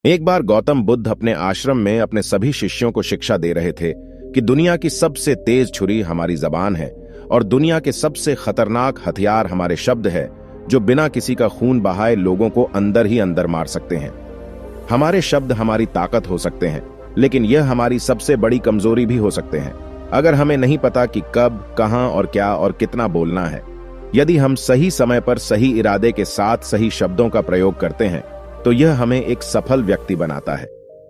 एक बार गौतम बुद्ध अपने आश्रम में अपने सभी शिष्यों को शिक्षा दे रहे थे कि दुनिया की सबसे तेज छुरी हमारी जबान है और दुनिया के सबसे खतरनाक हथियार हमारे शब्द है, जो बिना किसी का खून बहाए लोगों को अंदर ही अंदर मार सकते हैं। हमारे शब्द हमारी ताकत हो सकते हैं, लेकिन यह हमारी सबसे बड़ी कमजोरी भी हो सकते हैं अगर हमें नहीं पता कि कब, कहां और क्या और कितना बोलना है। यदि हम सही समय पर सही इरादे के साथ सही शब्दों का प्रयोग करते हैं तो यह हमें एक सफल व्यक्ति बनाता है,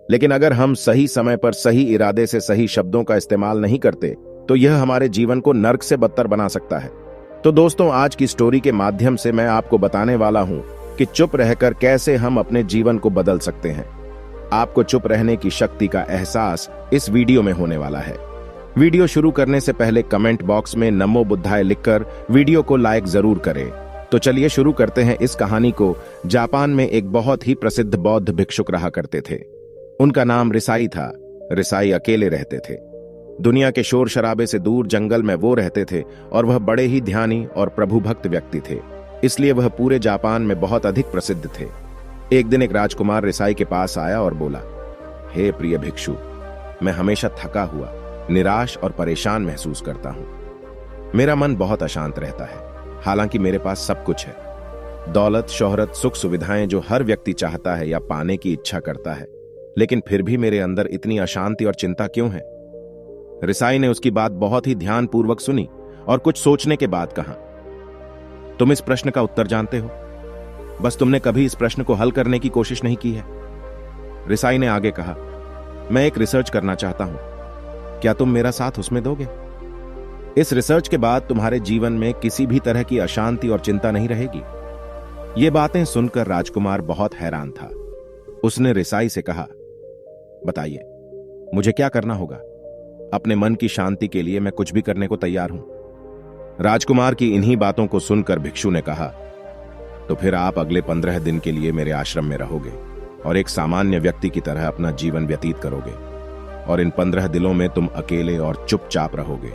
लेकिन अगर हम सही समय पर सही इरादे से सही शब्दों का इस्तेमाल नहीं करते तो यह हमारे जीवन को नर्क से बदतर बना सकता है। तो दोस्तों, आज की स्टोरी के माध्यम से मैं आपको बताने वाला हूं कि चुप रहकर कैसे हम अपने जीवन को बदल सकते हैं। आपको चुप रहने की शक्ति का एहसास इस वीडियो में होने वाला है। वीडियो शुरू करने से पहले कमेंट बॉक्स में नमो बुद्धाय लिखकर वीडियो को लाइक जरूर करें। तो चलिए शुरू करते हैं इस कहानी को। जापान में एक बहुत ही प्रसिद्ध बौद्ध भिक्षुक रहा करते थे। उनका नाम रिसाई था। रिसाई अकेले रहते थे। दुनिया के शोर शराबे से दूर जंगल में वो रहते थे और वह बड़े ही ध्यानी और प्रभु भक्त व्यक्ति थे, इसलिए वह पूरे जापान में बहुत अधिक प्रसिद्ध थे। एक दिन एक राजकुमार रिसाई के पास आया और बोला, हे प्रिय भिक्षु, मैं हमेशा थका हुआ, निराश और परेशान महसूस करता हूं। मेरा मन बहुत अशांत रहता है। हालांकि मेरे पास सब कुछ है, दौलत, शोहरत, सुख सुविधाएं जो हर व्यक्ति चाहता है या पाने की इच्छा करता है, लेकिन फिर भी मेरे अंदर इतनी अशांति और चिंता क्यों है? रिसाई ने उसकी बात बहुत ही ध्यानपूर्वक सुनी और कुछ सोचने के बाद कहा, तुम इस प्रश्न का उत्तर जानते हो, बस तुमने कभी इस प्रश्न को हल करने की कोशिश नहीं की है। रिसाई ने आगे कहा, मैं एक रिसर्च करना चाहता हूं, क्या तुम मेरा साथ उसमें दोगे? इस रिसर्च के बाद तुम्हारे जीवन में किसी भी तरह की अशांति और चिंता नहीं रहेगी। ये बातें सुनकर राजकुमार बहुत हैरान था। उसने रिसाई से कहा, बताइए, मुझे क्या करना होगा? अपने मन की शांति के लिए मैं कुछ भी करने को तैयार हूं। राजकुमार की इन्हीं बातों को सुनकर भिक्षु ने कहा, तो फिर आप अगले 15 दिन के लिए मेरे आश्रम में रहोगे और एक सामान्य व्यक्ति की तरह अपना जीवन व्यतीत करोगे, और इन 15 दिनों में तुम अकेले और चुपचाप रहोगे,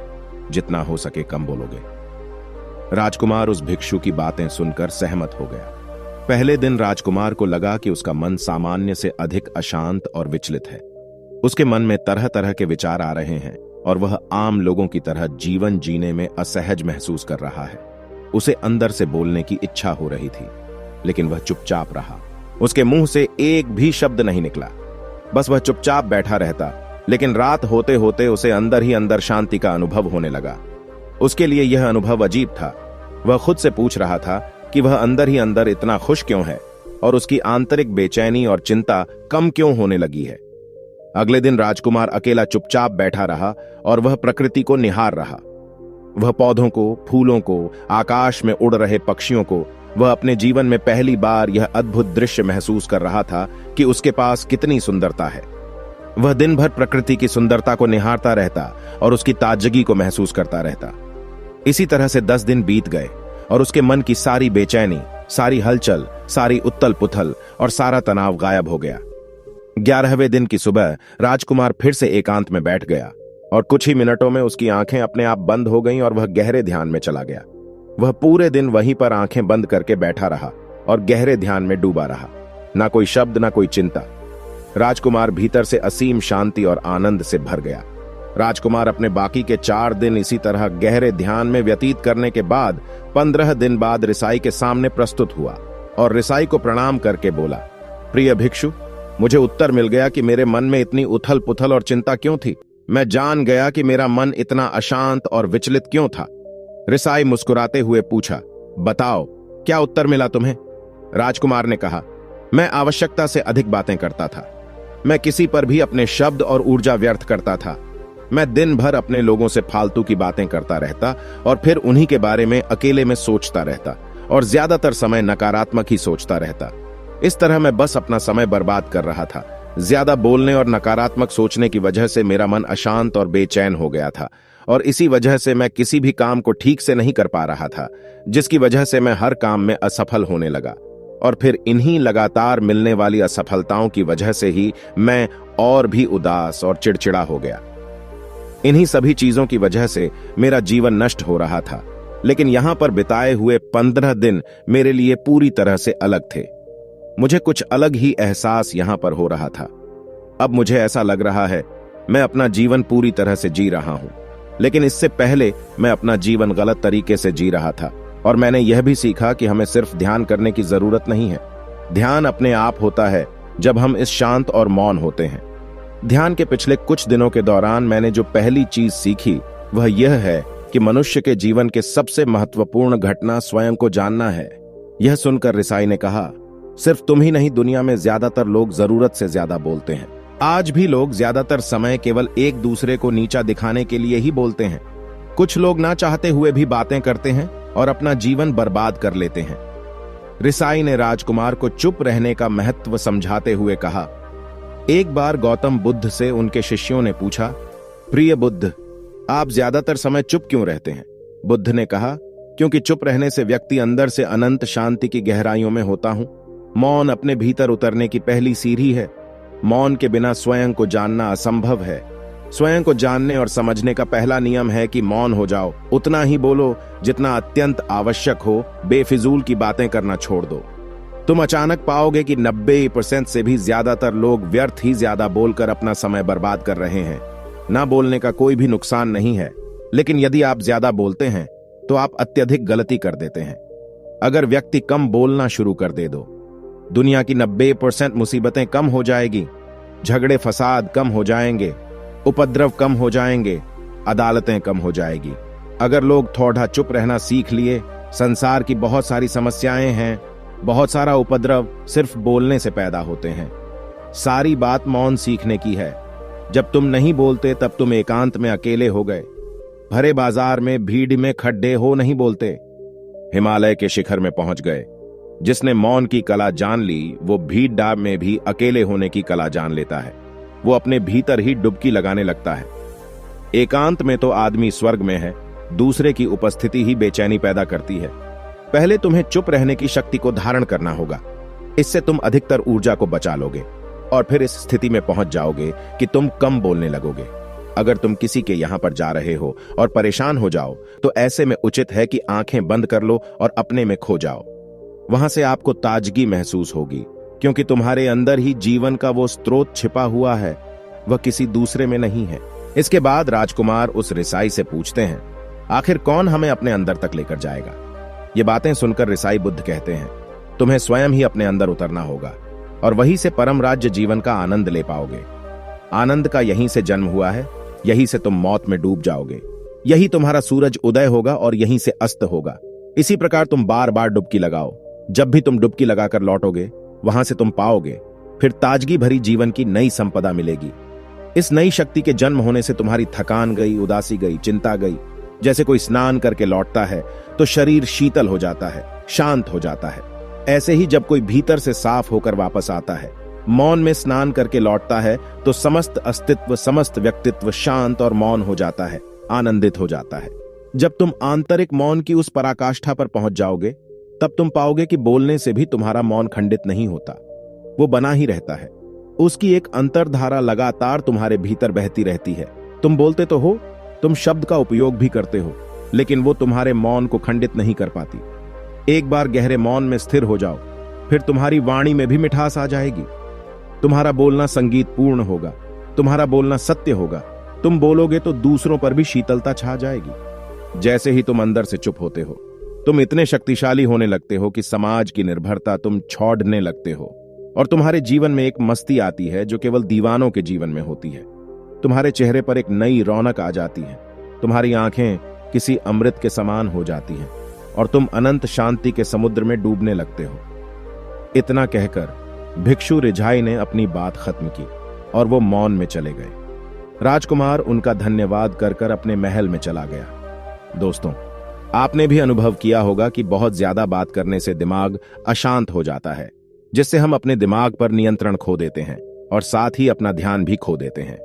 जितना हो सके कम बोलोगे। राजकुमार उस भिक्षु की बातें सुनकर सहमत हो गया। पहले दिन राजकुमार को लगा कि उसका मन सामान्य से अधिक अशांत और विचलित है। उसके मन में तरह तरह के विचार आ रहे हैं और वह आम लोगों की तरह जीवन जीने में असहज महसूस कर रहा है। उसे अंदर से बोलने की इच्छा हो रही थी, लेकिन वह चुपचाप रहा। उसके मुंह से एक भी शब्द नहीं निकला, बस वह चुपचाप बैठा रहता। लेकिन रात होते होते उसे अंदर ही अंदर शांति का अनुभव होने लगा। उसके लिए यह अनुभव अजीब था। वह खुद से पूछ रहा था कि वह अंदर ही अंदर इतना खुश क्यों है और उसकी आंतरिक बेचैनी और चिंता कम क्यों होने लगी है। अगले दिन राजकुमार अकेला चुपचाप बैठा रहा और वह प्रकृति को निहार रहा। वह पौधों को, फूलों को, आकाश में उड़ रहे पक्षियों को, वह अपने जीवन में पहली बार यह अद्भुत दृश्य महसूस कर रहा था कि उसके पास कितनी सुंदरता है। वह दिन भर प्रकृति की सुंदरता को निहारता रहता और उसकी ताजगी को महसूस करता रहता। इसी तरह से 10 दिन बीत गए और उसके मन की सारी बेचैनी, सारी हलचल, सारी उथल पुथल और सारा तनाव गायब हो गया। 11वें दिन की सुबह राजकुमार फिर से एकांत में बैठ गया और कुछ ही मिनटों में उसकी आंखें अपने आप बंद हो गईं और वह गहरे ध्यान में चला गया। वह पूरे दिन वहीं पर आंखें बंद करके बैठा रहा और गहरे ध्यान में डूबा रहा। ना कोई शब्द, ना कोई चिंता। राजकुमार भीतर से असीम शांति और आनंद से भर गया। राजकुमार अपने बाकी के 4 दिन इसी तरह गहरे ध्यान में व्यतीत करने के बाद 15 दिन बाद रिसाई के सामने प्रस्तुत हुआ और रिसाई को प्रणाम करके बोला, प्रिय भिक्षु, मुझे उत्तर मिल गया कि मेरे मन में इतनी उथल पुथल और चिंता क्यों थी। मैं जान गया कि मेरा मन इतना अशांत और विचलित क्यों था। रिसाई मुस्कुराते हुए पूछा, बताओ, क्या उत्तर मिला तुम्हें? राजकुमार ने कहा, मैं आवश्यकता से अधिक बातें करता था। मैं किसी पर भी अपने शब्द और ऊर्जा व्यर्थ करता था। मैं दिन भर अपने लोगों से फालतू की बातें करता रहता और फिर उन्हीं के बारे में अकेले में सोचता रहता और ज्यादातर समय नकारात्मक ही सोचता रहता। इस तरह मैं बस अपना समय बर्बाद कर रहा था। ज्यादा बोलने और नकारात्मक सोचने की वजह से मेरा मन अशांत और बेचैन हो गया था और इसी वजह से मैं किसी भी काम को ठीक से नहीं कर पा रहा था, जिसकी वजह से मैं हर काम में असफल होने लगा। और फिर इन्हीं लगातार मिलने वाली असफलताओं की वजह से ही मैं और भी उदास और चिड़चिड़ा हो गया। इन्हीं सभी चीजों की वजह से मेरा जीवन नष्ट हो रहा था। लेकिन यहां पर बिताए हुए 15 दिन मेरे लिए पूरी तरह से अलग थे। मुझे कुछ अलग ही एहसास यहां पर हो रहा था। अब मुझे ऐसा लग रहा है मैं अपना जीवन पूरी तरह से जी रहा हूं, लेकिन इससे पहले मैं अपना जीवन गलत तरीके से जी रहा था। और मैंने यह भी सीखा कि हमें सिर्फ ध्यान करने की जरूरत नहीं है। ध्यान अपने आप होता है जब हम इस शांत और मौन होते हैं। ध्यान के पिछले कुछ दिनों के दौरान मैंने जो पहली चीज सीखी वह यह है कि मनुष्य के जीवन के सबसे महत्वपूर्ण घटना स्वयं को जानना है। यह सुनकर रिसाई ने कहा, सिर्फ तुम ही नहीं, दुनिया में ज्यादातर लोग जरूरत से ज्यादा बोलते हैं। आज भी लोग ज्यादातर समय केवल एक दूसरे को नीचा दिखाने के लिए ही बोलते हैं। कुछ लोग ना चाहते हुए भी बातें करते हैं और अपना जीवन बर्बाद कर लेते हैं। रिसाई ने राजकुमार को चुप रहने का महत्व समझाते हुए कहा। एक बार गौतम बुद्ध से उनके शिष्यों ने पूछा, प्रिय बुद्ध, आप ज्यादातर समय चुप क्यों रहते हैं? बुद्ध ने कहा, क्योंकि चुप रहने से व्यक्ति अंदर से अनंत शांति की गहराइयों में होता हूं। मौन अपने भीतर उतरने की पहली सीढ़ी है। मौन के बिना स्वयं को जानना असंभव है। स्वयं को जानने और समझने का पहला नियम है कि मौन हो जाओ, उतना ही बोलो जितना अत्यंत आवश्यक हो, बेफिजूल की बातें करना छोड़ दो। तुम अचानक पाओगे कि 90% से भी ज्यादातर लोग व्यर्थ ही ज्यादा बोलकर अपना समय बर्बाद कर रहे हैं। ना बोलने का कोई भी नुकसान नहीं है, लेकिन यदि आप ज्यादा बोलते हैं तो आप अत्यधिक गलती कर देते हैं। अगर व्यक्ति कम बोलना शुरू कर दे दो, दुनिया की 90% मुसीबतें कम हो जाएगी, झगड़े फसाद कम हो जाएंगे, उपद्रव कम हो जाएंगे, अदालतें कम हो जाएगी। अगर लोग थोड़ा चुप रहना सीख लिए, संसार की बहुत सारी समस्याएं हैं, बहुत सारा उपद्रव सिर्फ बोलने से पैदा होते हैं। सारी बात मौन सीखने की है। जब तुम नहीं बोलते तब तुम एकांत में अकेले हो गए। भरे बाजार में भीड़ में खड्डे हो नहीं बोलते। हिमालय के शिखर में पहुंच गए। जिसने मौन की कला जान ली वो भीड़ डाब में भी अकेले होने की कला जान लेता है। वो अपने भीतर ही डुबकी लगाने लगता है। एकांत में तो आदमी स्वर्ग में है, दूसरे की उपस्थिति ही बेचैनी पैदा करती है। पहले तुम्हें चुप रहने की शक्ति को धारण करना होगा। इससे तुम अधिकतर ऊर्जा को बचा लोगे और फिर इस स्थिति में पहुंच जाओगे कि तुम कम बोलने लगोगे। अगर तुम किसी के यहां पर जा रहे हो और परेशान हो जाओ तो ऐसे में उचित है कि आंखें बंद कर लो और अपने में खो जाओ। वहां से आपको ताजगी महसूस होगी, क्योंकि तुम्हारे अंदर ही जीवन का वो स्रोत छिपा हुआ है, वह किसी दूसरे में नहीं है। इसके बाद राजकुमार उस रिसाई से पूछते हैं, आखिर कौन हमें अपने अंदर तक लेकर जाएगा? ये बातें सुनकर रिसाई बुद्ध कहते हैं, तुम्हें स्वयं ही अपने अंदर उतरना होगा और वहीं से परम राज्य जीवन का आनंद ले पाओगे। आनंद का यहीं से जन्म हुआ है, यहीं से तुम मौत में डूब जाओगे। यही तुम्हारा सूरज उदय होगा और यहीं से अस्त होगा। इसी प्रकार तुम बार बार डुबकी लगाओ। जब भी तुम डुबकी लगाकर लौटोगे वहां से तुम पाओगे फिर ताजगी भरी जीवन की नई संपदा मिलेगी। इस नई शक्ति के जन्म होने से तुम्हारी थकान गई, उदासी गई, चिंता गई। जैसे कोई स्नान करके लौटता है तो शरीर शीतल हो जाता है, शांत हो जाता है। ऐसे ही जब कोई भीतर से साफ होकर वापस आता है, मौन में स्नान करके लौटता है, तो समस्त अस्तित्व, समस्त व्यक्तित्व शांत और मौन हो जाता है, आनंदित हो जाता है। जब तुम आंतरिक मौन की उस पराकाष्ठा पर पहुंच जाओगे तब तुम पाओगे कि बोलने से भी तुम्हारा मौन खंडित नहीं होता, वो बना ही रहता है। उसकी एक अंतर्धारा लगातार तुम्हारे भीतर बहती रहती है। तुम बोलते तो हो, तुम शब्द का उपयोग भी करते हो, लेकिन वो तुम्हारे मौन को खंडित नहीं कर पाती। एक बार गहरे मौन में स्थिर हो जाओ, फिर तुम्हारी वाणी में भी मिठास आ जाएगी। तुम्हारा बोलना संगीत पूर्ण होगा, तुम्हारा बोलना सत्य होगा। तुम बोलोगे तो दूसरों पर भी शीतलता छा जाएगी। जैसे ही तुम अंदर से चुप होते हो, तुम इतने शक्तिशाली होने लगते हो कि समाज की निर्भरता तुम छोड़ने लगते हो और तुम्हारे जीवन में एक मस्ती आती है जो केवल दीवानों के जीवन में होती है। तुम्हारे चेहरे पर एक नई रौनक आ जाती है, तुम्हारी आंखें किसी अमृत के समान हो जाती हैं और तुम अनंत शांति के समुद्र में डूबने लगते हो। इतना कहकर भिक्षु रिझाई ने अपनी बात खत्म की और वो मौन में चले गए। राजकुमार उनका धन्यवाद कर अपने महल में चला गया। दोस्तों, आपने भी अनुभव किया होगा कि बहुत ज्यादा बात करने से दिमाग अशांत हो जाता है, जिससे हम अपने दिमाग पर नियंत्रण खो देते हैं और साथ ही अपना ध्यान भी खो देते हैं।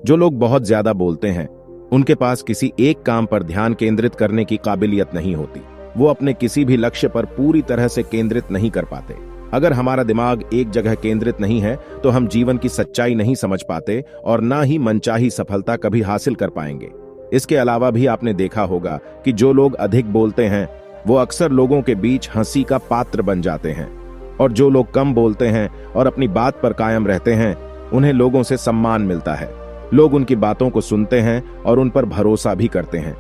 जो लोग बहुत ज्यादा बोलते हैं उनके पास किसी एक काम पर ध्यान केंद्रित करने की काबिलियत नहीं होती। वो अपने किसी भी लक्ष्य पर पूरी तरह से केंद्रित नहीं कर पाते। अगर हमारा दिमाग एक जगह केंद्रित नहीं है तो हम जीवन की सच्चाई नहीं समझ पाते और ना ही मनचाही सफलता कभी हासिल कर पाएंगे। इसके अलावा भी आपने देखा होगा कि जो लोग अधिक बोलते हैं वो अक्सर लोगों के बीच हंसी का पात्र बन जाते हैं और जो लोग कम बोलते हैं और अपनी बात पर कायम रहते हैं, उन्हें लोगों से सम्मान मिलता है। लोग उनकी बातों को सुनते हैं और उन पर भरोसा भी करते हैं।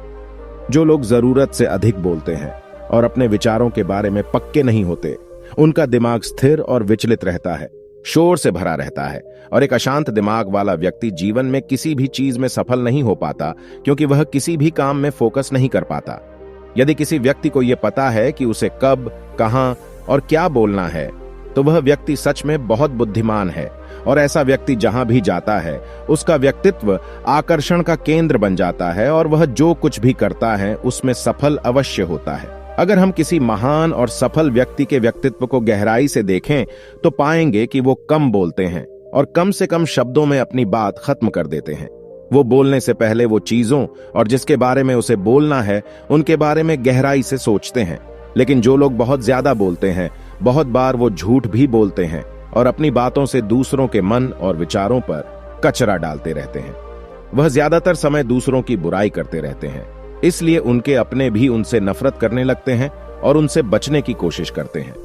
जो लोग जरूरत से अधिक बोलते हैं और अपने विचारों के बारे में पक्के नहीं होते, उनका दिमाग स्थिर और विचलित रहता है, शोर से भरा रहता है। और एक अशांत दिमाग वाला व्यक्ति जीवन में किसी भी चीज में सफल नहीं हो पाता, क्योंकि वह किसी भी काम में फोकस नहीं कर पाता। यदि किसी व्यक्ति को यह पता है कि उसे कब, कहां और क्या बोलना है, तो वह व्यक्ति सच में बहुत बुद्धिमान है। और ऐसा व्यक्ति जहां भी जाता है, उसका व्यक्तित्व आकर्षण का केंद्र बन जाता है और वह जो कुछ भी करता है उसमें सफल अवश्य होता है। अगर हम किसी महान और सफल व्यक्ति के व्यक्तित्व को गहराई से देखें तो पाएंगे कि वो कम बोलते हैं और कम से कम शब्दों में अपनी बात खत्म कर देते हैं। वो बोलने से पहले वो चीजों और जिसके बारे में उसे बोलना है उनके बारे में गहराई से सोचते हैं। लेकिन जो लोग बहुत ज्यादा बोलते हैं, बहुत बार वो झूठ भी बोलते हैं और अपनी बातों से दूसरों के मन और विचारों पर कचरा डालते रहते हैं। वह ज्यादातर समय दूसरों की बुराई करते रहते हैं, इसलिए उनके अपने भी उनसे नफरत करने लगते हैं और उनसे बचने की कोशिश करते हैं।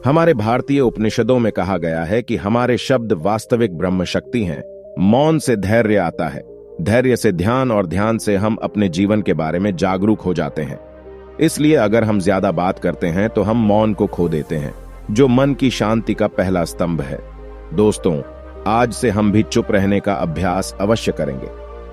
हमारे भारतीय उपनिषदों में कहा गया है कि हमारे शब्द वास्तविक ब्रह्म शक्ति हैं। मौन से धैर्य आता है, धैर्य से ध्यान और ध्यान से हम अपने जीवन के बारे में जागरूक हो जाते हैं। इसलिए अगर हम ज्यादा बात करते हैं तो हम मौन को खो देते हैं, जो मन की शांति का पहला स्तंभ है। दोस्तों, आज से हम भी चुप रहने का अभ्यास अवश्य करेंगे।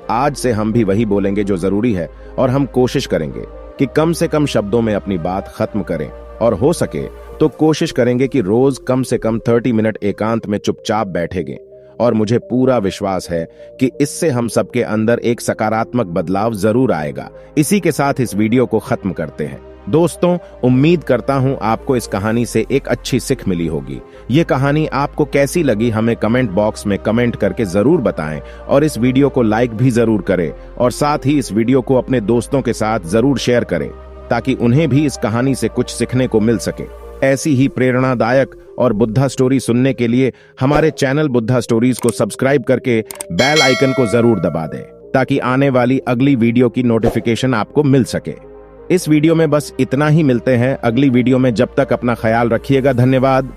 आज से हम भी वही बोलेंगे जो जरूरी है और हम कोशिश करेंगे कि कम से कम शब्दों में अपनी बात खत्म करें। और हो सके तो कोशिश करेंगे कि रोज कम से कम 30 मिनट एकांत में चुपचाप बैठेंगे। और मुझे पूरा विश्वास है कि इससे हम सबके अंदर एक सकारात्मक बदलाव जरूर आएगा। इसी के साथ इस वीडियो को खत्म करते हैं। दोस्तों, उम्मीद करता हूं आपको इस कहानी से एक अच्छी सीख मिली होगी। ये कहानी आपको कैसी लगी हमें कमेंट बॉक्स में कमेंट करके जरूर बताएं और इस वीडियो को लाइक भी जरूर करें और साथ ही इस वीडियो को अपने दोस्तों के साथ जरूर शेयर करें ताकि उन्हें भी इस कहानी से कुछ सीखने को मिल सके। ऐसी ही प्रेरणादायक और बुद्धा स्टोरी सुनने के लिए हमारे चैनल बुद्धा स्टोरीज को सब्सक्राइब करके बेल आइकन को जरूर दबा दें ताकि आने वाली अगली वीडियो की नोटिफिकेशन आपको मिल सके। इस वीडियो में बस इतना ही। मिलते हैं अगली वीडियो में। जब तक अपना ख्याल रखिएगा। धन्यवाद।